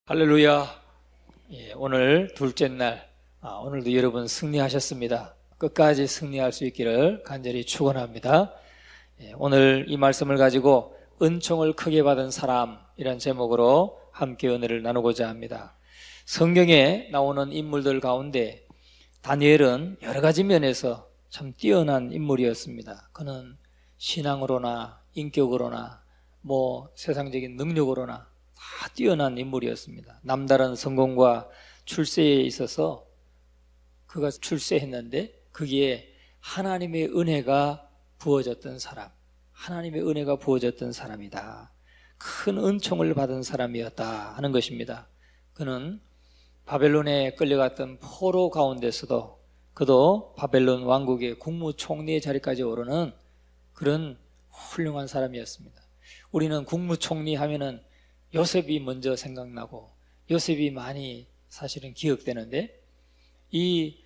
할렐루야. 오늘 둘째 날, 오늘도 여러분 승리하셨습니다. 끝까지 승리할 수 있기를 간절히 축원합니다. 오늘 이 말씀을 가지고 은총을 크게 받은 사람이란 제목으로 함께 은혜를 나누고자 합니다. 성경에 나오는 인물들 가운데 다니엘은 여러 가지 면에서 참 뛰어난 인물이었습니다. 그는 신앙으로나 인격으로나 세상적인 능력으로나 다 뛰어난 인물이었습니다. 남다른 성공과 출세에 있어서 그가 출세했는데 거기에 하나님의 은혜가 부어졌던 사람, 하나님의 은혜가 부어졌던 사람이다. 큰 은총을 받은 사람이었다 하는 것입니다. 그는 바벨론에 끌려갔던 포로 가운데서도 그도 바벨론 왕국의 국무총리의 자리까지 오르는 그런 훌륭한 사람이었습니다. 우리는 국무총리 하면은 요셉이 먼저 생각나고 요셉이 많이 사실은 기억되는데 이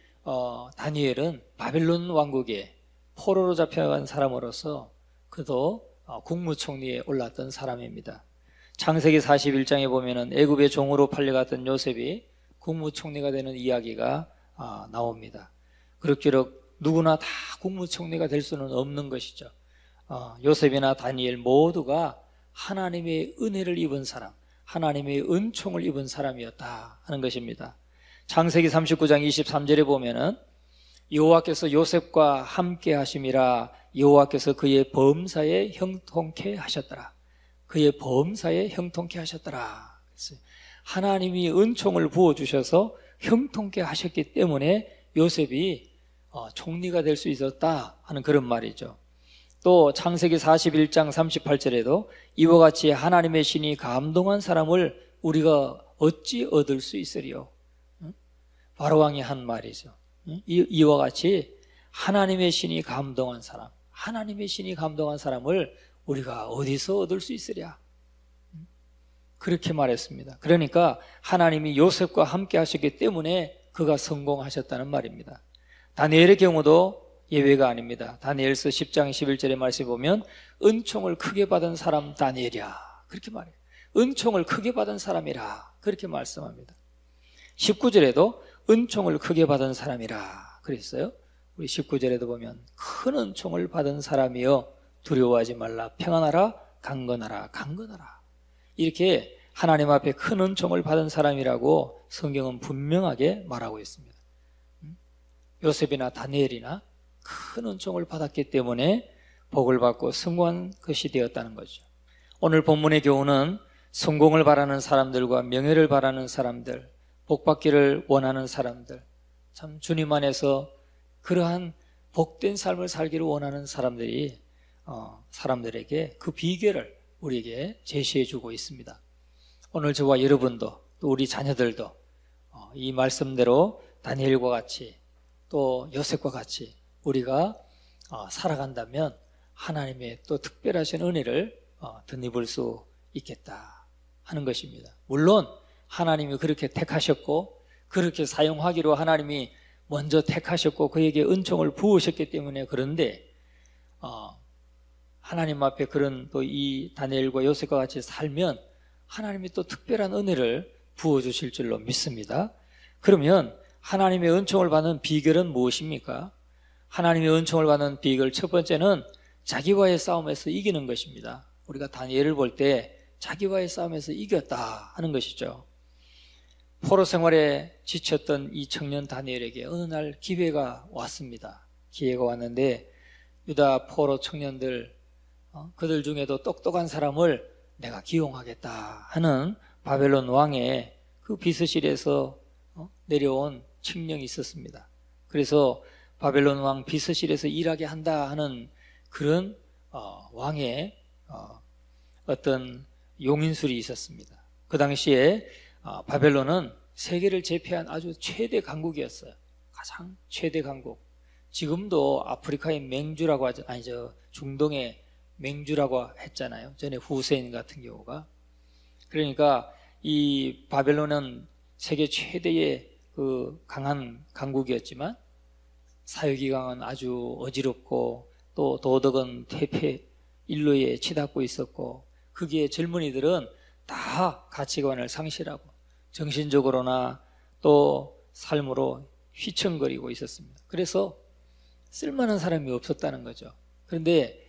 다니엘은 바벨론 왕국에 포로로 잡혀간 사람으로서 그도 국무총리에 올랐던 사람입니다. 창세기 41장에 보면은 애굽의 종으로 팔려갔던 요셉이 국무총리가 되는 이야기가 나옵니다. 그렇기록 누구나 다 국무총리가 될 수는 없는 것이죠. 요셉이나 다니엘 모두가 하나님의 은혜를 입은 사람, 하나님의 은총을 입은 사람이었다 하는 것입니다. 창세기 39장 23절에 보면은 여호와께서 요셉과 함께 하심이라 여호와께서 그의 범사에 형통케 하셨더라. 그의 범사에 형통케 하셨더라. 하나님이 은총을 부어주셔서 형통케 하셨기 때문에 요셉이 총리가 될 수 있었다 하는 그런 말이죠. 또 창세기 41장 38절에도 이와 같이 하나님의 신이 감동한 사람을 우리가 어찌 얻을 수 있으리요? 바로왕이 한 말이죠. 이와 같이 하나님의 신이 감동한 사람, 하나님의 신이 감동한 사람을 우리가 어디서 얻을 수 있으랴? 그렇게 말했습니다. 그러니까 하나님이 요셉과 함께 하셨기 때문에 그가 성공하셨다는 말입니다. 다니엘의 경우도 예외가 아닙니다. 다니엘서 10장 11절의 말씀에 보면 은총을 크게 받은 사람 다니엘이야 그렇게 말해요. 은총을 크게 받은 사람이라 그렇게 말씀합니다. 19절에도 은총을 크게 받은 사람이라 그랬어요. 우리 19절에도 보면 큰 은총을 받은 사람이여 두려워하지 말라 평안하라 강건하라 강건하라 이렇게 하나님 앞에 큰 은총을 받은 사람이라고 성경은 분명하게 말하고 있습니다. 요셉이나 다니엘이나 큰 은총을 받았기 때문에 복을 받고 성공한 것이 되었다는 거죠. 오늘 본문의 교훈은 성공을 바라는 사람들과 명예를 바라는 사람들, 복받기를 원하는 사람들, 참 주님 안에서 그러한 복된 삶을 살기를 원하는 사람들에게 그 비결을 우리에게 제시해 주고 있습니다. 오늘 저와 여러분도 또 우리 자녀들도 이 말씀대로 다니엘과 같이 또 요셉과 같이 우리가 살아간다면 하나님의 또 특별하신 은혜를 덧입을 수 있겠다 하는 것입니다. 물론 하나님이 그렇게 택하셨고 그렇게 사용하기로 하나님이 먼저 택하셨고 그에게 은총을 부으셨기 때문에 그런데 하나님 앞에 그런 또 이 다니엘과 요셉과 같이 살면 하나님이 또 특별한 은혜를 부어주실 줄로 믿습니다. 그러면 하나님의 은총을 받는 비결은 무엇입니까? 하나님의 은총을 받는 비결 첫 번째는 자기와의 싸움에서 이기는 것입니다. 우리가 다니엘을 볼 때 자기와의 싸움에서 이겼다 하는 것이죠. 포로 생활에 지쳤던 이 청년 다니엘에게 어느 날 기회가 왔습니다. 기회가 왔는데 유다 포로 청년들 그들 중에도 똑똑한 사람을 내가 기용하겠다 하는 바벨론 왕의 그 비서실에서 내려온 칙령이 있었습니다. 그래서 바벨론 왕 비서실에서 일하게 한다 하는 그런 왕의 어떤 용인술이 있었습니다. 그 당시에 바벨론은 세계를 제패한 아주 최대 강국이었어요. 가장 최대 강국. 지금도 아프리카의 맹주라고 하죠. 아니죠. 중동의 맹주라고 했잖아요. 전에 후세인 같은 경우가. 그러니까 이 바벨론은 세계 최대의 그 강한 강국이었지만 사회기강은 아주 어지럽고 또 도덕은 퇴폐 인로에 치닫고 있었고 거기에 젊은이들은 다 가치관을 상실하고 정신적으로나 또 삶으로 휘청거리고 있었습니다. 그래서 쓸만한 사람이 없었다는 거죠. 그런데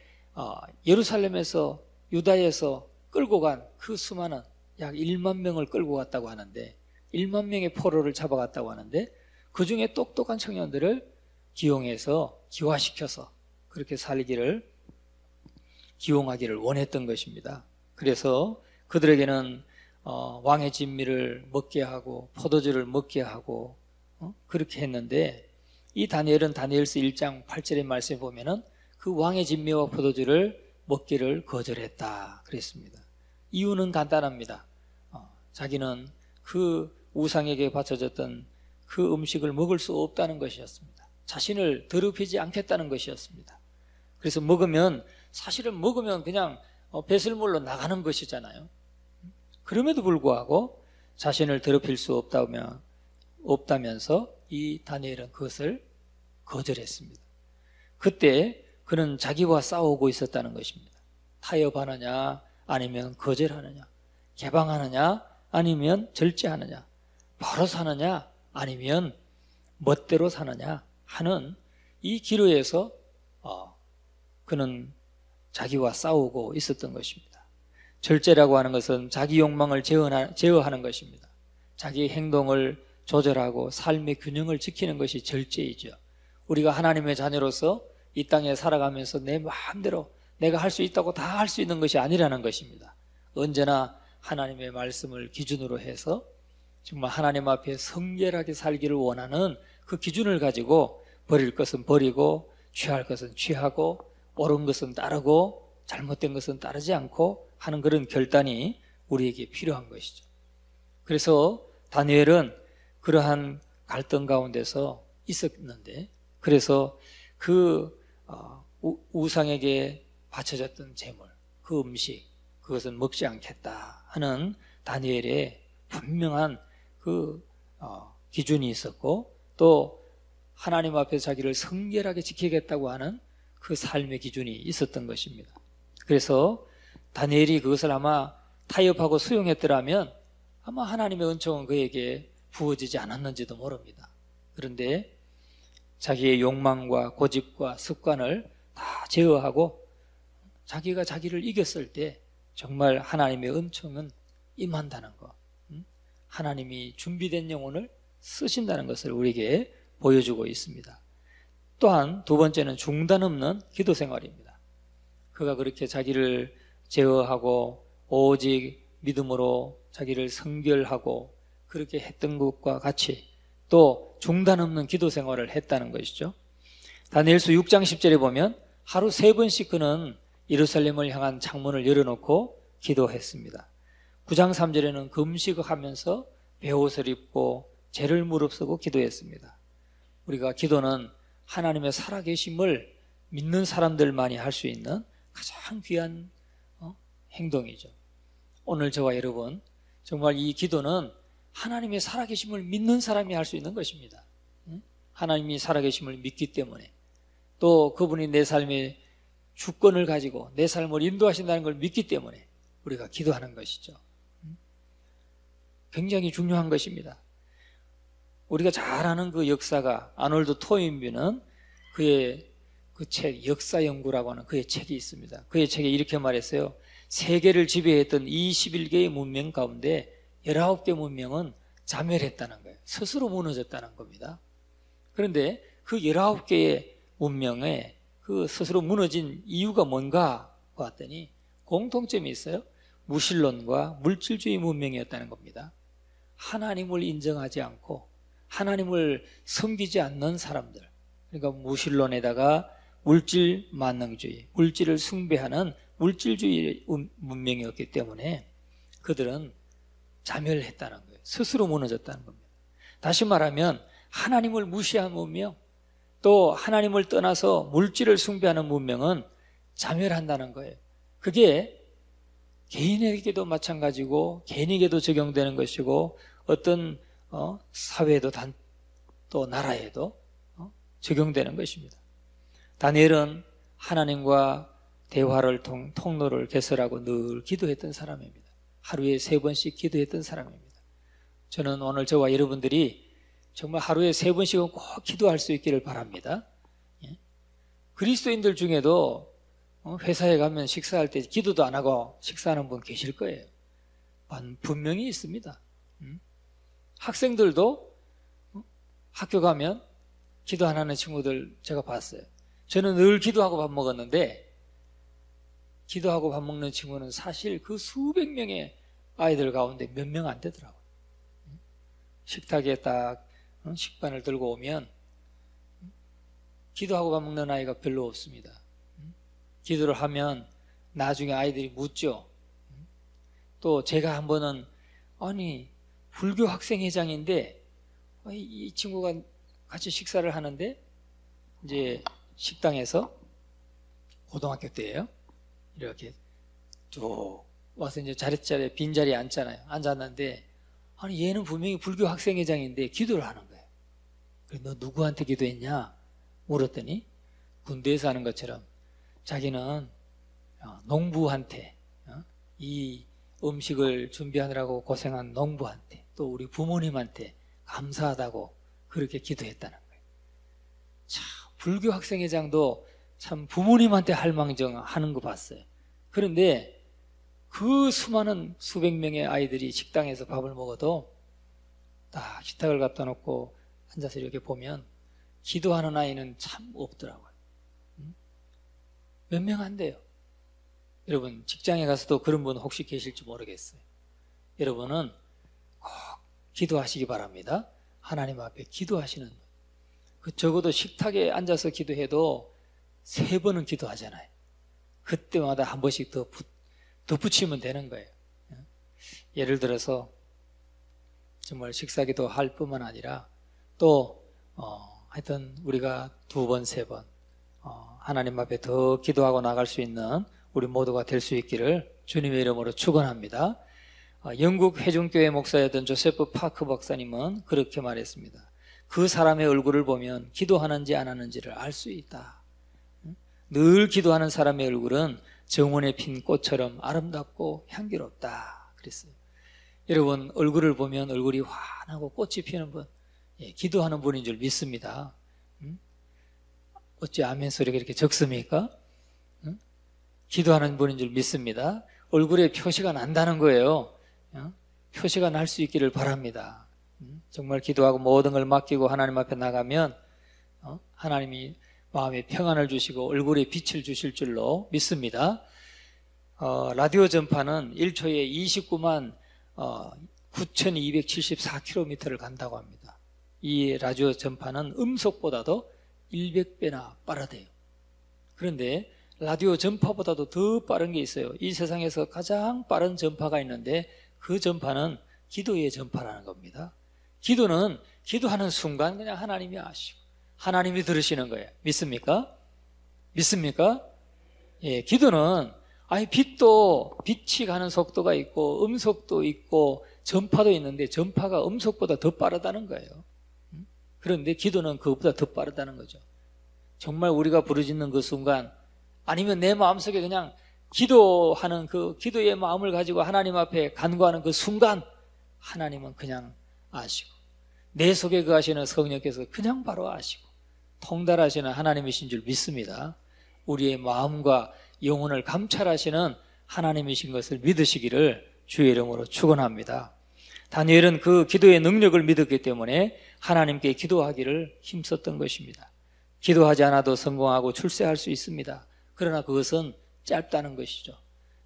예루살렘에서 유다에서 끌고 간 그 수많은 약 1만 명을 끌고 갔다고 하는데 1만 명의 포로를 잡아갔다고 하는데 그 중에 똑똑한 청년들을 기용해서 기화시켜서 그렇게 기용하기를 원했던 것입니다. 그래서 그들에게는 왕의 진미를 먹게 하고 포도주를 먹게 하고 그렇게 했는데 이 다니엘은 다니엘서 1장 8절의 말씀에 보면은 그 왕의 진미와 포도주를 먹기를 거절했다 그랬습니다. 이유는 간단합니다. 자기는 그 우상에게 바쳐졌던 그 음식을 먹을 수 없다는 것이었습니다. 자신을 더럽히지 않겠다는 것이었습니다. 그래서 사실은 먹으면 그냥 배설물로 나가는 것이잖아요. 그럼에도 불구하고 자신을 더럽힐 수 없다면서 이 다니엘은 그것을 거절했습니다. 그때 그는 자기와 싸우고 있었다는 것입니다. 타협하느냐 아니면 거절하느냐, 개방하느냐 아니면 절제하느냐, 바로 사느냐 아니면 멋대로 사느냐 하는 이 기로에서 그는 자기와 싸우고 있었던 것입니다. 절제라고 하는 것은 자기 욕망을 제어하는 것입니다. 자기 행동을 조절하고 삶의 균형을 지키는 것이 절제이죠. 우리가 하나님의 자녀로서 이 땅에 살아가면서 내 마음대로 내가 할 수 있다고 다 할 수 있는 것이 아니라는 것입니다. 언제나 하나님의 말씀을 기준으로 해서 정말 하나님 앞에 성결하게 살기를 원하는 그 기준을 가지고 버릴 것은 버리고 취할 것은 취하고 옳은 것은 따르고 잘못된 것은 따르지 않고 하는 그런 결단이 우리에게 필요한 것이죠. 그래서 다니엘은 그러한 갈등 가운데서 있었는데 그래서 그 우상에게 바쳐졌던 제물, 그 음식, 그것은 먹지 않겠다 하는 다니엘의 분명한 그 기준이 있었고 또 하나님 앞에 자기를 성결하게 지키겠다고 하는 그 삶의 기준이 있었던 것입니다. 그래서 다니엘이 그것을 아마 타협하고 수용했더라면 아마 하나님의 은총은 그에게 부어지지 않았는지도 모릅니다. 그런데 자기의 욕망과 고집과 습관을 다 제어하고 자기가 자기를 이겼을 때 정말 하나님의 은총은 임한다는 것, 하나님이 준비된 영혼을 쓰신다는 것을 우리에게 보여주고 있습니다. 또한 두 번째는 중단 없는 기도 생활입니다. 그가 그렇게 자기를 제어하고 오직 믿음으로 자기를 성결하고 그렇게 했던 것과 같이 또 중단 없는 기도 생활을 했다는 것이죠. 다니엘서 6장 10절에 보면 하루 3번씩 그는 예루살렘을 향한 창문을 열어놓고 기도했습니다. 9장 3절에는 금식하면서 베옷을 입고 죄를 무릅쓰고 기도했습니다. 우리가 기도는 하나님의 살아계심을 믿는 사람들만이 할 수 있는 가장 귀한 행동이죠. 오늘 저와 여러분 정말 이 기도는 하나님의 살아계심을 믿는 사람이 할 수 있는 것입니다. 하나님이 살아계심을 믿기 때문에 또 그분이 내 삶의 주권을 가지고 내 삶을 인도하신다는 걸 믿기 때문에 우리가 기도하는 것이죠. 굉장히 중요한 것입니다. 우리가 잘 아는 그 역사가 아놀드 토인비는 그의 그 책 역사 연구라고 하는 그의 책이 있습니다. 그의 책에 이렇게 말했어요. 세계를 지배했던 21개의 문명 가운데 19개 문명은 자멸했다는 거예요. 스스로 무너졌다는 겁니다. 그런데 그 19개의 문명에 그 스스로 무너진 이유가 뭔가 봤더니 공통점이 있어요. 무신론과 물질주의 문명이었다는 겁니다. 하나님을 인정하지 않고 하나님을 섬기지 않는 사람들, 그러니까 무신론에다가 물질 만능주의, 물질을 숭배하는 물질주의 문명이었기 때문에 그들은 자멸했다는 거예요. 스스로 무너졌다는 겁니다. 다시 말하면 하나님을 무시한 문명, 또 하나님을 떠나서 물질을 숭배하는 문명은 자멸한다는 거예요. 그게 개인에게도 마찬가지고 개인에게도 적용되는 것이고 어떤 사회에도 또 나라에도 적용되는 것입니다. 다니엘은 하나님과 대화를 통로를 개설하고 늘 기도했던 사람입니다. 하루에 3번씩 기도했던 사람입니다. 저는 오늘 저와 여러분들이 정말 하루에 3번씩은 꼭 기도할 수 있기를 바랍니다. 그리스도인들 중에도 회사에 가면 식사할 때 기도도 안 하고 식사하는 분 계실 거예요. 분명히 있습니다. 학생들도 학교 가면 기도 안 하는 친구들 제가 봤어요. 저는 늘 기도하고 밥 먹었는데 기도하고 밥 먹는 친구는 사실 그 수백 명의 아이들 가운데 몇 명 안 되더라고요. 식탁에 딱 식판을 들고 오면 기도하고 밥 먹는 아이가 별로 없습니다. 기도를 하면 나중에 아이들이 묻죠. 또 제가 한 번은 아니 불교 학생회장인데 이 친구가 같이 식사를 하는데 이제 식당에서 고등학교 때예요. 이렇게 쭉 와서 이제 자릿자리에 빈자리에 앉잖아요. 앉았는데 아니 얘는 분명히 불교 학생회장인데 기도를 하는 거예요. 그래서 너 누구한테 기도했냐 물었더니 군대에서 하는 것처럼 자기는 농부한테 이 음식을 준비하느라고 고생한 농부한테 또 우리 부모님한테 감사하다고 그렇게 기도했다는 거예요. 참 불교 학생회장도 참 부모님한테 할망정 하는 거 봤어요. 그런데 그 수많은 수백 명의 아이들이 식당에서 밥을 먹어도 딱 식탁을 갖다 놓고 앉아서 이렇게 보면 기도하는 아이는 참 없더라고요. 몇 명 안 돼요. 여러분 직장에 가서도 그런 분 혹시 계실지 모르겠어요. 여러분은 꼭 기도하시기 바랍니다. 하나님 앞에 기도하시는 분. 그 적어도 식탁에 앉아서 기도해도 3번은 기도하잖아요. 그때마다 한 번씩 더 붙이면 되는 거예요. 예를 들어서 정말 식사기도 할 뿐만 아니라 또 하여튼 우리가 2번, 3번 하나님 앞에 더 기도하고 나갈 수 있는 우리 모두가 될 수 있기를 주님의 이름으로 축원합니다. 영국 회중교회 목사였던 조세프 파크 박사님은 그렇게 말했습니다. 그 사람의 얼굴을 보면 기도하는지 안 하는지를 알 수 있다. 늘 기도하는 사람의 얼굴은 정원에 핀 꽃처럼 아름답고 향기롭다 그랬어요. 여러분 얼굴을 보면 얼굴이 환하고 꽃이 피는 분, 기도하는 분인 줄 믿습니다. 어찌 아멘 소리가 이렇게 적습니까? 기도하는 분인 줄 믿습니다. 얼굴에 표시가 난다는 거예요. 표시가 날 수 있기를 바랍니다. 정말 기도하고 모든 걸 맡기고 하나님 앞에 나가면 하나님이 마음에 평안을 주시고 얼굴에 빛을 주실 줄로 믿습니다. 라디오 전파는 1초에 29만 9,274km를 간다고 합니다. 이 라디오 전파는 음속보다도 100배나 빠르대요. 그런데 라디오 전파보다도 더 빠른 게 있어요. 이 세상에서 가장 빠른 전파가 있는데 그 전파는 기도의 전파라는 겁니다. 기도는 기도하는 순간 그냥 하나님이 아시고 하나님이 들으시는 거예요. 믿습니까? 믿습니까? 예, 기도는 빛이 가는 속도가 있고 음속도 있고 전파도 있는데 전파가 음속보다 더 빠르다는 거예요. 그런데 기도는 그것보다 더 빠르다는 거죠. 정말 우리가 부르짖는 그 순간 아니면 내 마음속에 그냥 기도하는 그 기도의 마음을 가지고 하나님 앞에 간구하는 그 순간 하나님은 그냥 아시고 내 속에 거하시는 성령께서 그냥 바로 아시고 통달하시는 하나님이신 줄 믿습니다. 우리의 마음과 영혼을 감찰하시는 하나님이신 것을 믿으시기를 주의 이름으로 축원합니다. 다니엘은 그 기도의 능력을 믿었기 때문에 하나님께 기도하기를 힘썼던 것입니다. 기도하지 않아도 성공하고 출세할 수 있습니다. 그러나 그것은 짧다는 것이죠.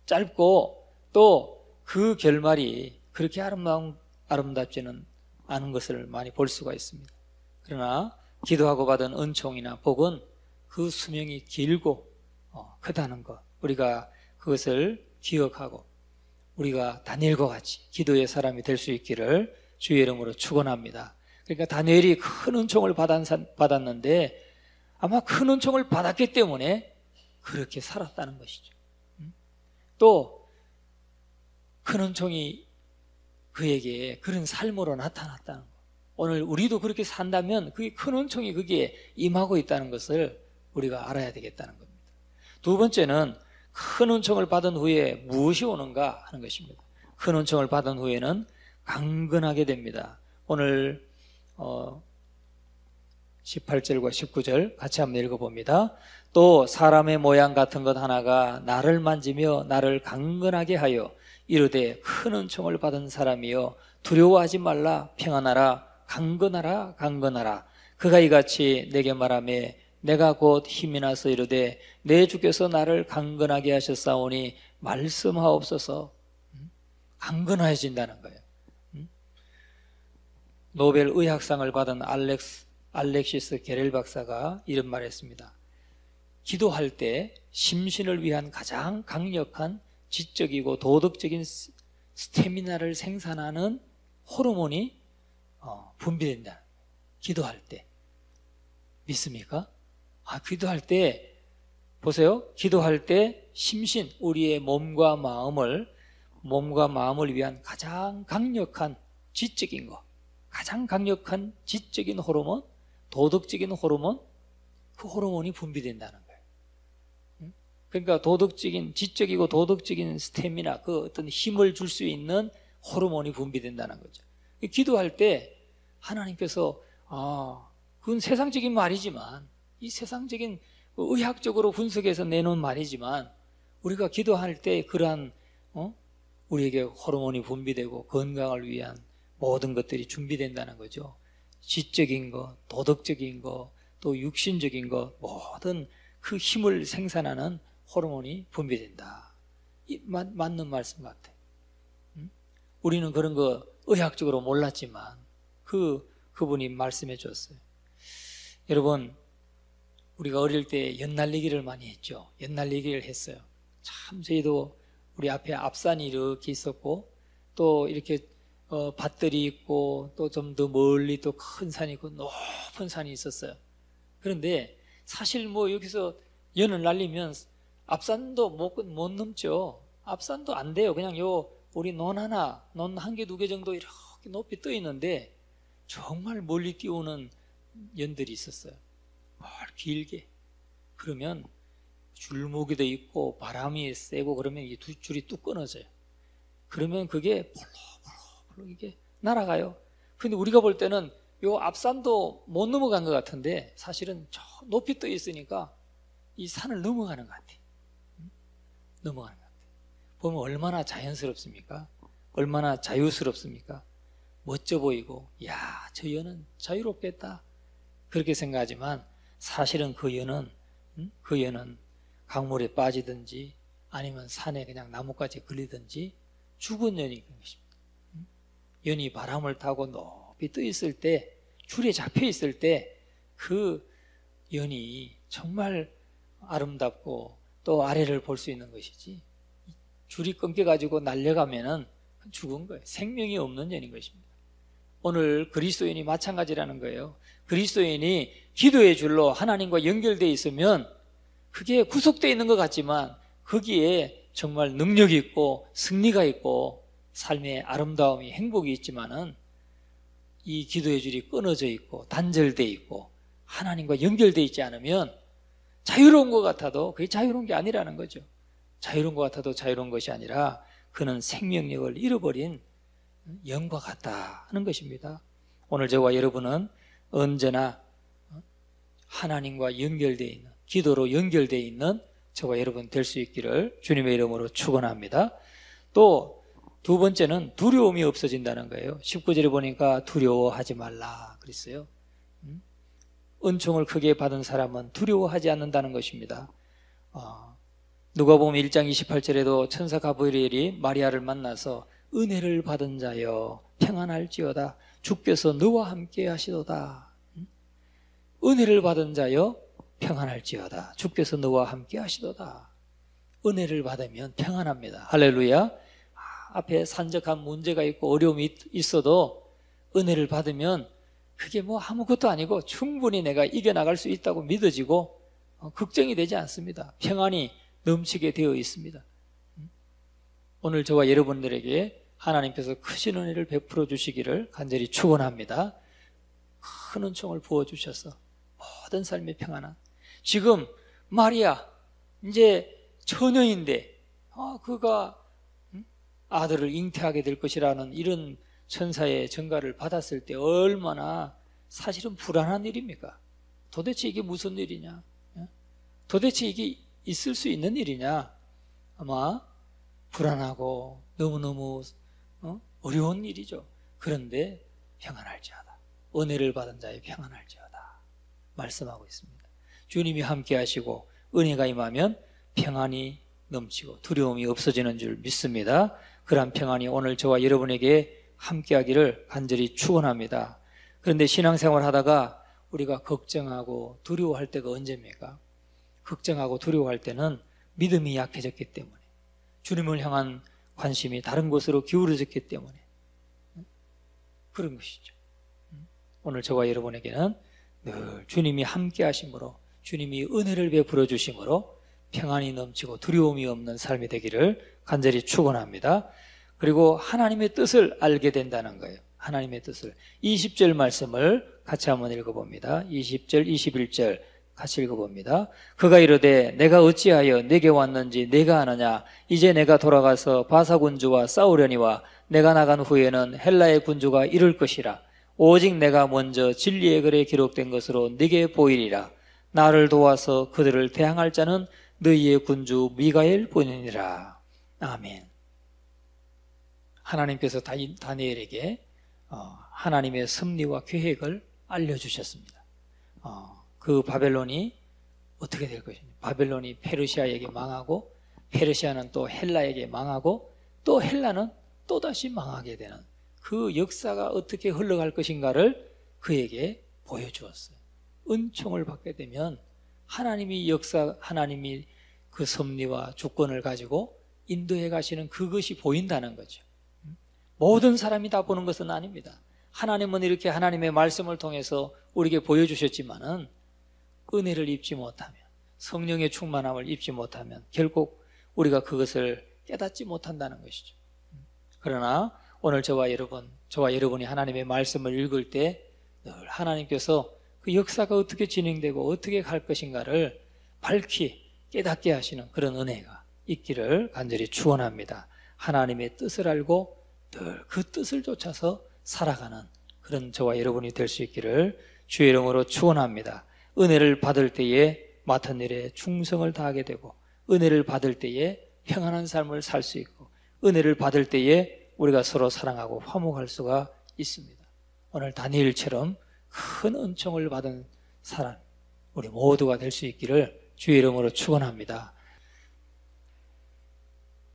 짧고 또 그 결말이 그렇게 아름답지는 않은 것을 많이 볼 수가 있습니다. 그러나 기도하고 받은 은총이나 복은 그 수명이 길고 크다는 것, 우리가 그것을 기억하고 우리가 다니엘과 같이 기도의 사람이 될 수 있기를 주의 이름으로 축원합니다. 그러니까 다니엘이 큰 은총을 받았는데 아마 큰 은총을 받았기 때문에 그렇게 살았다는 것이죠. 또 큰 은총이 그에게 그런 삶으로 나타났다는 것. 오늘 우리도 그렇게 산다면 그게 큰 은총이 거기에 임하고 있다는 것을 우리가 알아야 되겠다는 겁니다. 두 번째는 큰 은총을 받은 후에 무엇이 오는가 하는 것입니다. 큰 은총을 받은 후에는 강건하게 됩니다. 오늘 18절과 19절 같이 한번 읽어봅니다. 또 사람의 모양 같은 것 하나가 나를 만지며 나를 강건하게 하여 이르되 큰 은총을 받은 사람이여 두려워하지 말라 평안하라 강건하라 강건하라. 그가 이같이 내게 말하매 내가 곧 힘이 나서 이르되 내 주께서 나를 강건하게 하셨사오니 말씀하옵소서. 강건해진다는 거예요. 노벨 의학상을 받은 알렉시스 게렐 박사가 이런 말을 했습니다. 기도할 때 심신을 위한 가장 강력한 지적이고 도덕적인 스태미나를 생산하는 호르몬이 분비된다. 기도할 때. 믿습니까? 기도할 때 보세요. 기도할 때 심신, 우리의 몸과 마음을 위한 가장 강력한 지적인 것, 가장 강력한 지적인 호르몬, 도덕적인 호르몬, 그 호르몬이 분비된다는 거예요. 그러니까 지적이고 도덕적인 스태미나, 그 어떤 힘을 줄 수 있는 호르몬이 분비된다는 거죠. 기도할 때 하나님께서 그건 세상적인 말이지만, 이 세상적인 의학적으로 분석해서 내놓은 말이지만, 우리가 기도할 때 그러한 우리에게 호르몬이 분비되고 건강을 위한 모든 것들이 준비된다는 거죠. 지적인 것, 도덕적인 것, 또 육신적인 것, 모든 그 힘을 생산하는 호르몬이 분비된다. 맞는 말씀 같아요. 우리는 그런 거 의학적으로 몰랐지만 그분이 말씀해 줬어요. 여러분, 우리가 어릴 때 연날리기를 많이 했죠. 연날리기를 했어요. 참 저희도 우리 앞에 앞산이 이렇게 있었고 또 이렇게 밭들이 있고 또 좀 더 멀리 또 큰 산이 있고 높은 산이 있었어요. 그런데 사실 여기서 연을 날리면 앞산도 못 넘죠. 앞산도 안 돼요. 그냥 우리 논 한 개, 두 개 정도 이렇게 높이 떠 있는데 정말 멀리 뛰어오는 연들이 있었어요. 길게. 그러면 줄무기도 있고 바람이 세고 그러면 이 두 줄이 뚝 끊어져요. 그러면 그게 폴록폴록 이게 날아가요. 근데 우리가 볼 때는 요 앞산도 못 넘어간 것 같은데 사실은 저 높이 떠 있으니까 이 산을 넘어가는 것 같아요. 넘어가는 것 같아요. 보면 얼마나 자연스럽습니까? 얼마나 자유스럽습니까? 멋져 보이고, 저 연은 자유롭겠다. 그렇게 생각하지만 사실은 그 연은 강물에 빠지든지 아니면 산에 그냥 나뭇가지에 걸리든지 죽은 연이 그런 것입니다. 연이 바람을 타고 높이 떠 있을 때, 줄에 잡혀 있을 때 그 연이 정말 아름답고 또 아래를 볼 수 있는 것이지, 줄이 끊겨가지고 날려가면은 죽은 거예요. 생명이 없는 연인 것입니다. 오늘 그리스도인이 마찬가지라는 거예요. 그리스도인이 기도의 줄로 하나님과 연결되어 있으면 그게 구속되어 있는 것 같지만 거기에 정말 능력이 있고 승리가 있고 삶의 아름다움이 행복이 있지만은 이 기도의 줄이 끊어져 있고 단절되어 있고 하나님과 연결되어 있지 않으면 자유로운 것 같아도 그게 자유로운 게 아니라는 거죠. 자유로운 것 같아도 자유로운 것이 아니라 그는 생명력을 잃어버린 영과 같다 하는 것입니다. 오늘 저와 여러분은 언제나 하나님과 연결되어 있는, 기도로 연결되어 있는 저와 여러분 될 수 있기를 주님의 이름으로 축원합니다. 또 두 번째는 두려움이 없어진다는 거예요. 19절에 보니까 두려워하지 말라 그랬어요. 은총을 크게 받은 사람은 두려워하지 않는다는 것입니다. 누가복음 1장 28절에도 천사 가브리엘이 마리아를 만나서 은혜를 받은 자여 평안할지어다 주께서 너와 함께 하시도다. 은혜를 받은 자여 평안할지어다 주께서 너와 함께 하시도다. 은혜를 받으면 평안합니다. 할렐루야. 앞에 산적한 문제가 있고 어려움이 있어도 은혜를 받으면 그게 아무것도 아니고 충분히 내가 이겨나갈 수 있다고 믿어지고 걱정이 되지 않습니다. 평안이 넘치게 되어 있습니다. 오늘 저와 여러분들에게 하나님께서 크신 은혜를 베풀어 주시기를 간절히 축원합니다. 큰 은총을 부어주셔서 모든 삶의 평안한, 지금 마리아 이제 처녀인데 그가 아들을 잉태하게 될 것이라는 이런 천사의 전가를 받았을 때 얼마나 사실은 불안한 일입니까? 도대체 이게 무슨 일이냐? 도대체 이게 있을 수 있는 일이냐? 아마 불안하고 너무너무 어려운 일이죠. 그런데 평안할지어다. 은혜를 받은 자의 평안할지어다 말씀하고 있습니다. 주님이 함께 하시고 은혜가 임하면 평안이 넘치고 두려움이 없어지는 줄 믿습니다. 그러한 평안이 오늘 저와 여러분에게 함께하기를 간절히 축원합니다. 그런데 신앙생활 하다가 우리가 걱정하고 두려워할 때가 언제입니까? 걱정하고 두려워할 때는 믿음이 약해졌기 때문에, 주님을 향한 관심이 다른 곳으로 기울어졌기 때문에 그런 것이죠. 오늘 저와 여러분에게는 늘 주님이 함께 하심으로, 주님이 은혜를 베풀어 주심으로 평안이 넘치고 두려움이 없는 삶이 되기를 간절히 축원합니다. 그리고 하나님의 뜻을 알게 된다는 거예요. 하나님의 뜻을. 20절 말씀을 같이 한번 읽어봅니다. 20절, 21절 같이 읽어봅니다. 그가 이르되 내가 어찌하여 내게 왔는지 내가 아느냐? 이제 내가 돌아가서 바사 군주와 싸우려니와 내가 나간 후에는 헬라의 군주가 이를 것이라. 오직 내가 먼저 진리의 글에 기록된 것으로 네게 보이리라. 나를 도와서 그들을 대항할 자는 너희의 군주 미가엘 뿐이니라. 아멘. 하나님께서 다니엘에게 하나님의 섭리와 계획을 알려주셨습니다. 그 바벨론이 어떻게 될 것인지, 바벨론이 페르시아에게 망하고, 페르시아는 또 헬라에게 망하고, 또 헬라는 또다시 망하게 되는 그 역사가 어떻게 흘러갈 것인가를 그에게 보여주었어요. 은총을 받게 되면 하나님이 그 섭리와 주권을 가지고 인도해 가시는 그것이 보인다는 거죠. 모든 사람이 다 보는 것은 아닙니다. 하나님은 이렇게 하나님의 말씀을 통해서 우리에게 보여주셨지만은 은혜를 입지 못하면, 성령의 충만함을 입지 못하면 결국 우리가 그것을 깨닫지 못한다는 것이죠. 그러나 오늘 저와 여러분이 하나님의 말씀을 읽을 때 늘 하나님께서 그 역사가 어떻게 진행되고 어떻게 갈 것인가를 밝히 깨닫게 하시는 그런 은혜가 있기를 간절히 축원합니다. 하나님의 뜻을 알고 늘 그 뜻을 쫓아서 살아가는 그런 저와 여러분이 될 수 있기를 주의 이름으로 축원합니다. 은혜를 받을 때에 맡은 일에 충성을 다하게 되고, 은혜를 받을 때에 평안한 삶을 살 수 있고, 은혜를 받을 때에 우리가 서로 사랑하고 화목할 수가 있습니다. 오늘 다니엘처럼 큰 은총을 받은 사람 우리 모두가 될 수 있기를 주의 이름으로 축원합니다.